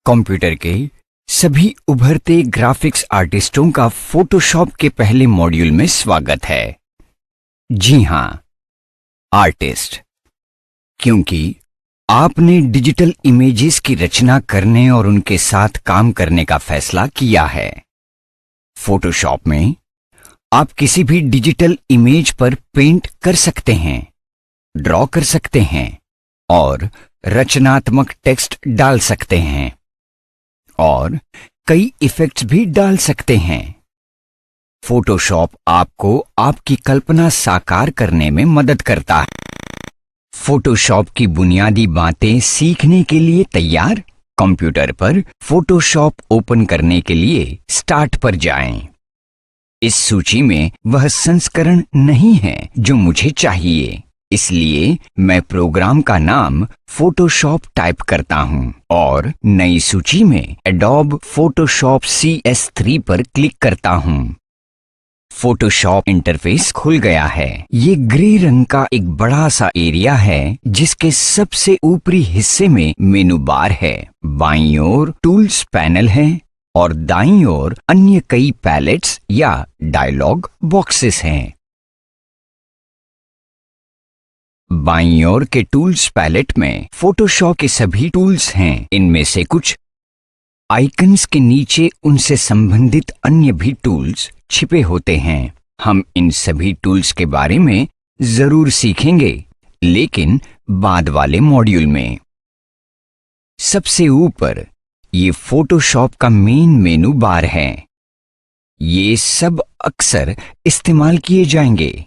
Computer के सभी उभरते ग्राफिक्स आर्टिस्टों का फोटोशॉप के पहले मॉड्यूल में स्वागत है। जी हाँ, आर्टिस्ट, क्योंकि आपने डिजिटल इमेजेस की रचना करने और उनके साथ काम करने का फैसला किया है। फोटोशॉप में आप किसी भी डिजिटल इमेज पर पेंट कर सकते हैं, ड्रॉ कर सकते हैं और रचनात्मक टेक्स्ट डाल सकते हैं और कई इफेक्ट्स भी डाल सकते हैं। फोटोशॉप आपको आपकी कल्पना साकार करने में मदद करता है। फोटोशॉप की बुनियादी बातें सीखने के लिए तैयार? कंप्यूटर पर फोटोशॉप ओपन करने के लिए स्टार्ट पर जाएं। इस सूची में वह संस्करण नहीं है जो मुझे चाहिए, इसलिए मैं प्रोग्राम का नाम फोटोशॉप टाइप करता हूं और नई सूची में एडोब फोटोशॉप CS3 पर क्लिक करता हूं। फोटोशॉप इंटरफेस खुल गया है। ये ग्रे रंग का एक बड़ा सा एरिया है जिसके सबसे ऊपरी हिस्से में मेनू बार है। बाईं ओर टूल्स पैनल है और दाईं ओर अन्य कई पैलेट्स या डायलॉग बॉक्सेस हैं। बाईं ओर के टूल्स पैलेट में फोटोशॉप के सभी टूल्स हैं। इनमें से कुछ आइकन्स के नीचे उनसे संबंधित अन्य भी टूल्स छिपे होते हैं। हम इन सभी टूल्स के बारे में जरूर सीखेंगे, लेकिन बाद वाले मॉड्यूल में। सबसे ऊपर ये फोटोशॉप का मेन मेनू बार है। ये सब अक्सर इस्तेमाल किए जाएंगे।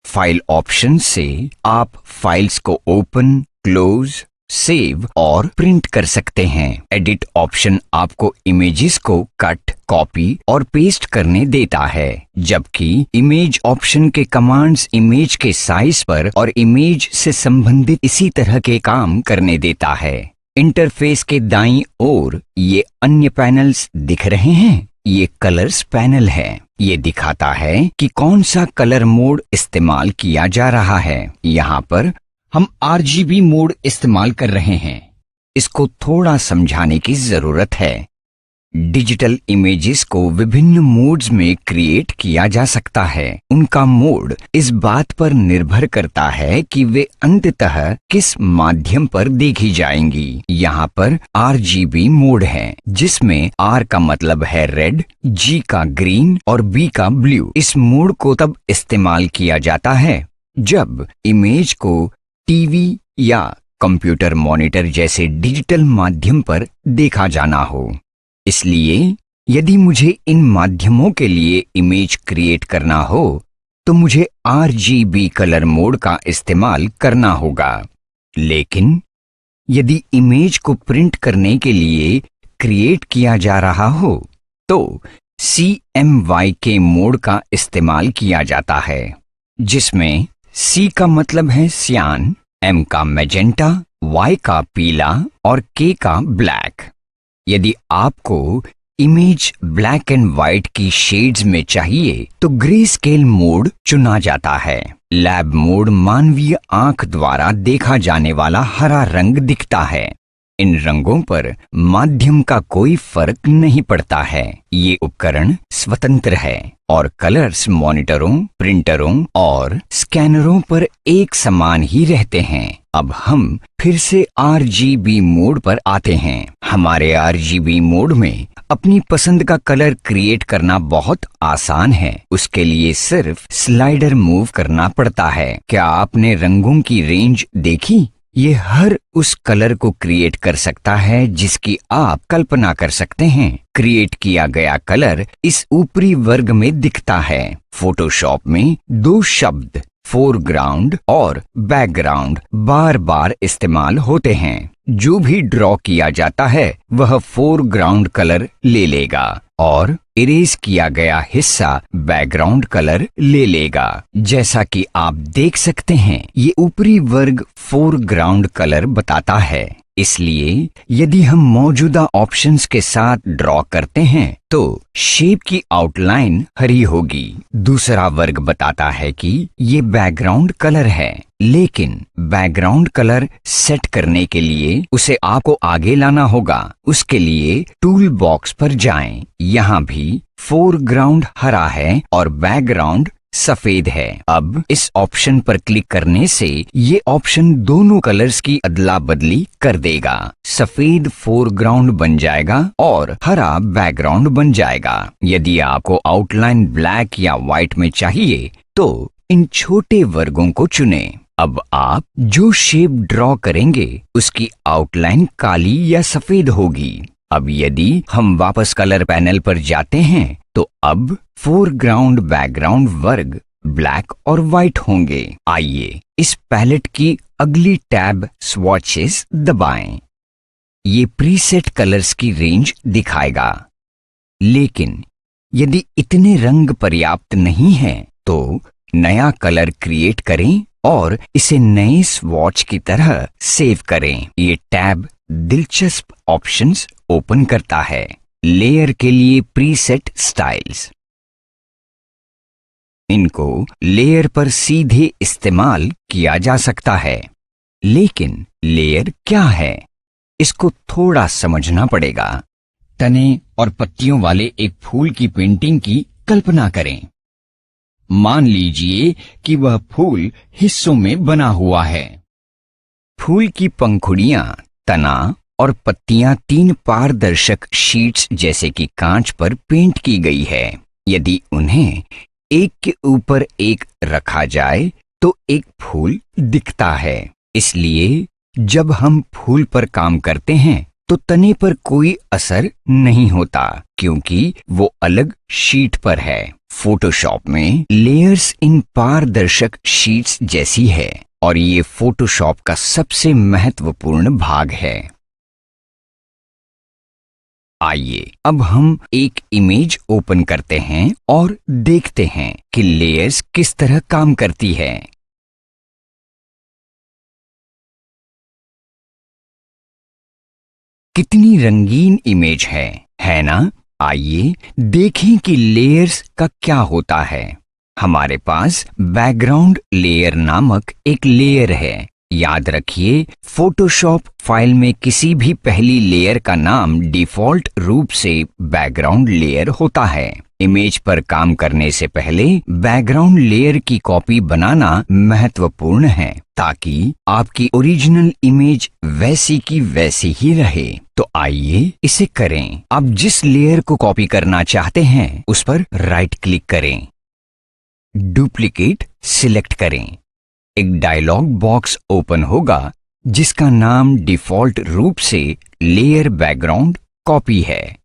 फाइल ऑप्शन से आप फाइल्स को ओपन, क्लोज, सेव और प्रिंट कर सकते हैं। एडिट ऑप्शन आपको इमेजेस को कट, कॉपी और पेस्ट करने देता है, जबकि इमेज ऑप्शन के कमांड्स इमेज के साइज पर और इमेज से संबंधित इसी तरह के काम करने देता है। इंटरफेस के दाईं ओर ये अन्य पैनल्स दिख रहे हैं। ये कलर्स पैनल है। ये दिखाता है कि कौन सा कलर मोड इस्तेमाल किया जा रहा है। यहाँ पर हम RGB मोड इस्तेमाल कर रहे हैं। इसको थोड़ा समझाने की जरूरत है। डिजिटल इमेजेस को विभिन्न मोड्स में क्रिएट किया जा सकता है। उनका मोड इस बात पर निर्भर करता है कि वे अंततः किस माध्यम पर देखी जाएंगी। यहाँ पर RGB मोड है, जिसमें R का मतलब है रेड, G का ग्रीन और B का ब्लू। इस मोड को तब इस्तेमाल किया जाता है जब इमेज को टीवी या कंप्यूटर मॉनिटर जैसे डिजिटल माध्यम पर देखा जाना हो। इसलिए यदि मुझे इन माध्यमों के लिए इमेज क्रिएट करना हो तो मुझे RGB कलर मोड का इस्तेमाल करना होगा। लेकिन यदि इमेज को प्रिंट करने के लिए क्रिएट किया जा रहा हो तो CMYK मोड का इस्तेमाल किया जाता है, जिसमें C का मतलब है सियान, M का मैजेंटा, Y का पीला और K का ब्लैक। यदि आपको इमेज ब्लैक एंड व्हाइट की शेड्स में चाहिए तो ग्रे स्केल मोड चुना जाता है। लैब मोड मानवीय आंख द्वारा देखा जाने वाला हरा रंग दिखता है। इन रंगों पर माध्यम का कोई फर्क नहीं पड़ता है। ये उपकरण स्वतंत्र है और कलर्स मॉनिटरों, प्रिंटरों और स्कैनरों पर एक समान ही रहते हैं। अब हम फिर से RGB मोड पर आते हैं। हमारे RGB मोड में अपनी पसंद का कलर क्रिएट करना बहुत आसान है। उसके लिए सिर्फ स्लाइडर मूव करना पड़ता है। क्या आपने रंगों की रेंज देखी? ये हर उस कलर को क्रिएट कर सकता है जिसकी आप कल्पना कर सकते हैं। क्रिएट किया गया कलर इस ऊपरी वर्ग में दिखता है। फोटोशॉप में दो शब्द फोरग्राउंड और बैकग्राउंड बार बार इस्तेमाल होते हैं। जो भी ड्रॉ किया जाता है वह फोरग्राउंड कलर ले लेगा और इरेज किया गया हिस्सा बैकग्राउंड कलर ले लेगा। जैसा कि आप देख सकते हैं, ये ऊपरी वर्ग फोरग्राउंड कलर बताता है। इसलिए यदि हम मौजूदा ऑप्शंस के साथ ड्रॉ करते हैं तो शेप की आउटलाइन हरी होगी। दूसरा वर्ग बताता है कि ये बैकग्राउंड कलर है, लेकिन बैकग्राउंड कलर सेट करने के लिए उसे आपको आगे लाना होगा। उसके लिए टूल बॉक्स पर जाएं। यहाँ भी फोरग्राउंड हरा है और बैकग्राउंड सफेद है। अब इस ऑप्शन पर क्लिक करने से ये ऑप्शन दोनों कलर्स की अदला बदली कर देगा। सफेद फोरग्राउंड बन जाएगा और हरा बैकग्राउंड बन जाएगा। यदि आपको आउटलाइन ब्लैक या व्हाइट में चाहिए तो इन छोटे वर्गों को चुनें। अब आप जो शेप ड्रॉ करेंगे उसकी आउटलाइन काली या सफेद होगी। अब यदि हम वापस कलर पैनल पर जाते हैं तो अब फोरग्राउंड बैकग्राउंड वर्ग ब्लैक और व्हाइट होंगे। आइए इस पैलेट की अगली टैब स्वॉचेस दबाएं। ये प्रीसेट कलर्स की रेंज दिखाएगा, लेकिन यदि इतने रंग पर्याप्त नहीं हैं तो नया कलर क्रिएट करें और इसे नए स्वॉच की तरह सेव करें। ये टैब दिलचस्प ऑप्शंस ओपन करता है। लेयर के लिए प्रीसेट स्टाइल्स, इनको लेयर पर सीधे इस्तेमाल किया जा सकता है। लेकिन लेयर क्या है, इसको थोड़ा समझना पड़ेगा। तने और पत्तियों वाले एक फूल की पेंटिंग की कल्पना करें। मान लीजिए कि वह फूल हिस्सों में बना हुआ है। फूल की पंखुड़ियां, तना और पत्तियां 3 पारदर्शक शीट्स जैसे कि कांच पर पेंट की गई है। यदि उन्हें एक के ऊपर एक रखा जाए तो एक फूल दिखता है। इसलिए जब हम फूल पर काम करते हैं तो तने पर कोई असर नहीं होता, क्योंकि वो अलग शीट पर है। फोटोशॉप में लेयर्स इन पारदर्शक शीट्स जैसी है और ये फोटोशॉप का सबसे महत्वपूर्ण भाग है। आइए अब हम एक इमेज ओपन करते हैं और देखते हैं कि लेयर्स किस तरह काम करती है। कितनी रंगीन इमेज है ना? आइए देखें कि लेयर्स का क्या होता है। हमारे पास बैकग्राउंड लेयर नामक एक लेयर है। याद रखिए, फोटोशॉप फाइल में किसी भी पहली लेयर का नाम डिफॉल्ट रूप से बैकग्राउंड लेयर होता है। इमेज पर काम करने से पहले बैकग्राउंड लेयर की कॉपी बनाना महत्वपूर्ण है, ताकि आपकी ओरिजिनल इमेज वैसी की वैसी ही रहे। तो आइए इसे करें। आप जिस लेयर को कॉपी करना चाहते हैं उस पर राइट क्लिक करें, डुप्लीकेट सिलेक्ट करें। एक डायलॉग बॉक्स ओपन होगा जिसका नाम डिफॉल्ट रूप से लेयर बैकग्राउंड कॉपी है।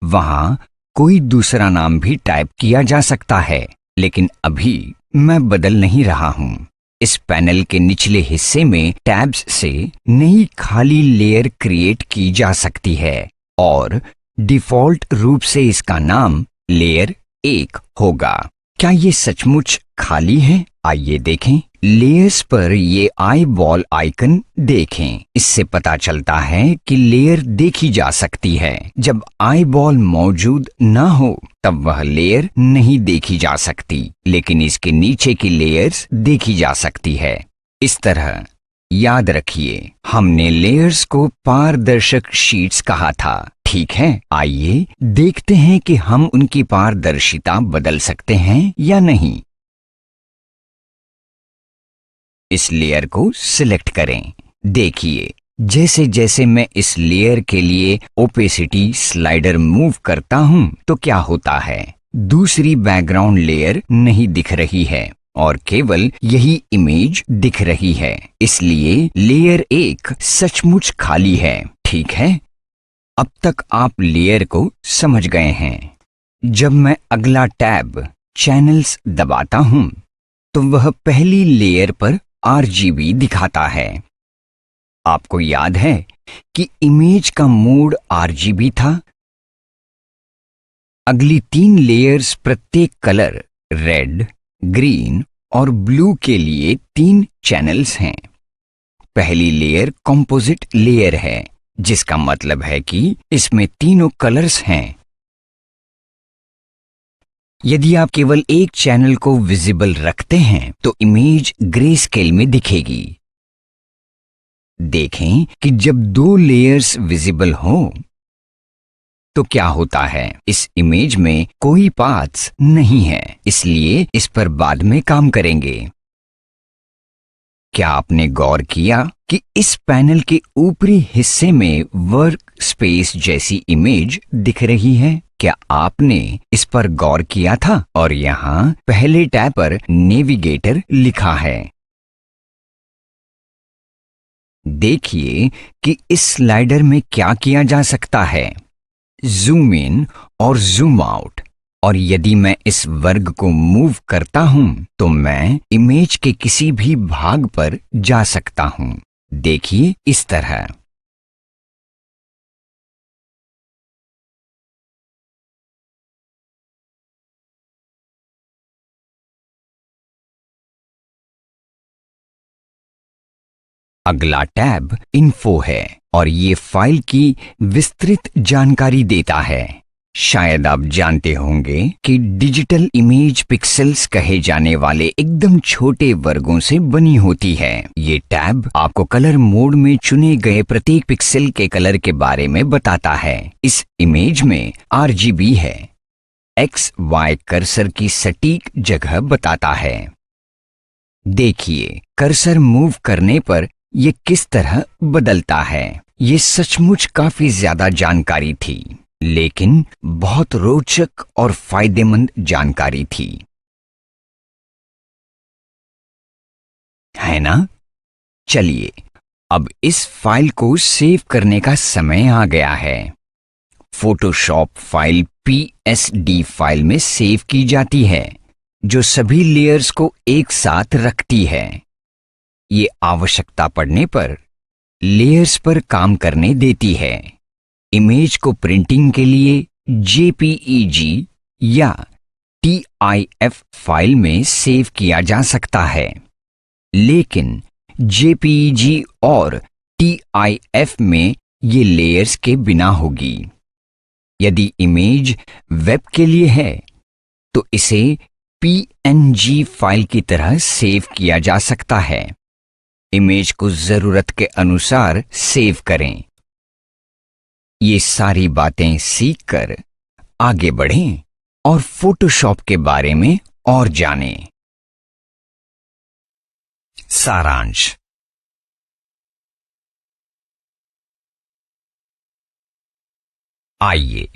वहां कोई दूसरा नाम भी टाइप किया जा सकता है, लेकिन अभी मैं बदल नहीं रहा हूं। इस पैनल के निचले हिस्से में टैब्स से नई खाली लेयर क्रिएट की जा सकती है और डिफॉल्ट रूप से इसका नाम लेयर 1 होगा। क्या ये सचमुच खाली है? आइए देखें। लेयर्स पर ये आई बॉल आइकन देखें। इससे पता चलता है कि लेयर देखी जा सकती है। जब आई बॉल मौजूद ना हो तब वह लेयर नहीं देखी जा सकती, लेकिन इसके नीचे की लेयर्स देखी जा सकती है। इस तरह याद रखिए, हमने लेयर्स को पारदर्शक शीट्स कहा था, ठीक है? आइए देखते हैं कि हम उनकी पारदर्शिता बदल सकते हैं या नहीं। इस लेयर को सिलेक्ट करें। देखिए, जैसे जैसे मैं इस लेयर के लिए ओपेसिटी स्लाइडर मूव करता हूं तो क्या होता है, दूसरी बैकग्राउंड लेयर नहीं दिख रही है और केवल यही इमेज दिख रही है। इसलिए लेयर 1 सचमुच खाली है, ठीक है? अब तक आप लेयर को समझ गए हैं। जब मैं अगला टैब चैनल्स दबाता हूं तो वह पहली लेयर पर RGB दिखाता है। आपको याद है कि इमेज का मोड RGB था। अगली 3 लेयर्स प्रत्येक कलर रेड, ग्रीन और ब्लू के लिए 3 चैनल्स हैं। पहली लेयर कंपोजिट लेयर है, जिसका मतलब है कि इसमें तीनों कलर्स हैं। यदि आप केवल एक चैनल को विजिबल रखते हैं तो इमेज ग्रे स्केल में दिखेगी। देखें कि जब दो लेयर्स विजिबल हो तो क्या होता है। इस इमेज में कोई पाथ्स नहीं है, इसलिए इस पर बाद में काम करेंगे। क्या आपने गौर किया कि इस पैनल के ऊपरी हिस्से में वर्क स्पेस जैसी इमेज दिख रही है? क्या आपने इस पर गौर किया था? और यहाँ पहले टैब पर नेविगेटर लिखा है। देखिए कि इस स्लाइडर में क्या किया जा सकता है। जूम इन और जूम आउट। और यदि मैं इस वर्ग को मूव करता हूं तो मैं इमेज के किसी भी भाग पर जा सकता हूं। देखिए इस तरह। अगला टैब इन्फो है और ये फाइल की विस्तृत जानकारी देता है। शायद आप जानते होंगे कि डिजिटल इमेज पिक्सेल्स कहे जाने वाले एकदम छोटे वर्गों से बनी होती है। ये टैब आपको कलर मोड में चुने गए प्रत्येक पिक्सेल के कलर के बारे में बताता है। इस इमेज में RGB है। XY कर्सर की सटीक जगह बताता है। देखिए कर्सर मूव करने पर ये किस तरह बदलता है। ये सचमुच काफी ज्यादा जानकारी थी, लेकिन बहुत रोचक और फायदेमंद जानकारी थी, है ना? चलिए अब इस फाइल को सेव करने का समय आ गया है। फोटोशॉप फाइल PSD फाइल में सेव की जाती है, जो सभी लेयर्स को एक साथ रखती है। ये आवश्यकता पड़ने पर लेयर्स पर काम करने देती है। इमेज को प्रिंटिंग के लिए JPEG या TIFF फाइल में सेव किया जा सकता है, लेकिन JPEG और TIFF में ये लेयर्स के बिना होगी। यदि इमेज वेब के लिए है तो इसे PNG फाइल की तरह सेव किया जा सकता है। इमेज को जरूरत के अनुसार सेव करें। ये सारी बातें सीखकर आगे बढ़ें और फोटोशॉप के बारे में और जानें। सारांश। आइए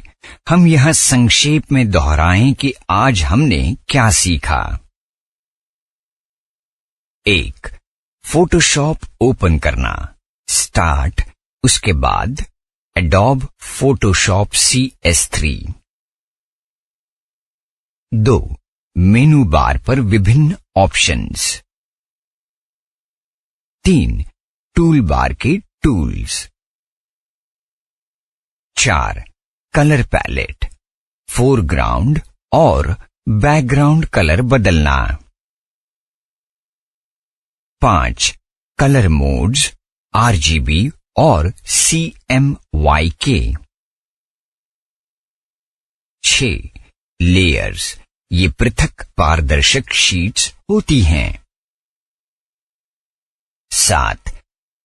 हम यह संक्षेप में दोहराएं कि आज हमने क्या सीखा। 1. फोटोशॉप ओपन करना। स्टार्ट, उसके बाद एडोब फोटोशॉप CS3। 2. मेनू बार पर विभिन्न ऑप्शंस। 3. टूल बार के टूल्स। 4. कलर पैलेट, फोरग्राउंड और बैकग्राउंड कलर बदलना। 5. कलर मोड्स, RGB और CMYK। 6. लेयर्स, ये पृथक पारदर्शक शीट्स होती हैं। 7.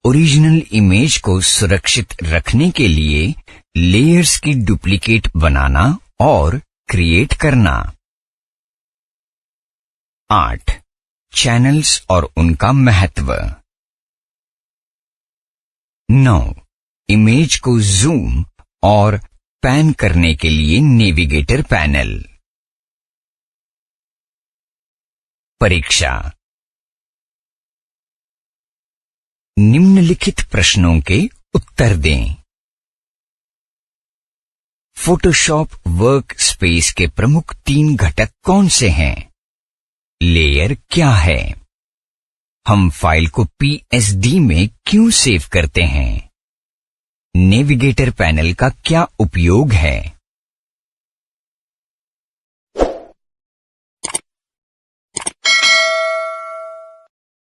ओरिजिनल इमेज को सुरक्षित रखने के लिए लेयर्स की डुप्लीकेट बनाना और क्रिएट करना। 8. चैनल्स और उनका महत्व। 9. इमेज को जूम और पैन करने के लिए नेविगेटर पैनल। परीक्षा। निम्नलिखित प्रश्नों के उत्तर दें। फोटोशॉप वर्क स्पेस के प्रमुख 3 घटक कौन से हैं? लेयर क्या है? हम फाइल को PSD में क्यों सेव करते हैं? नेविगेटर पैनल का क्या उपयोग है?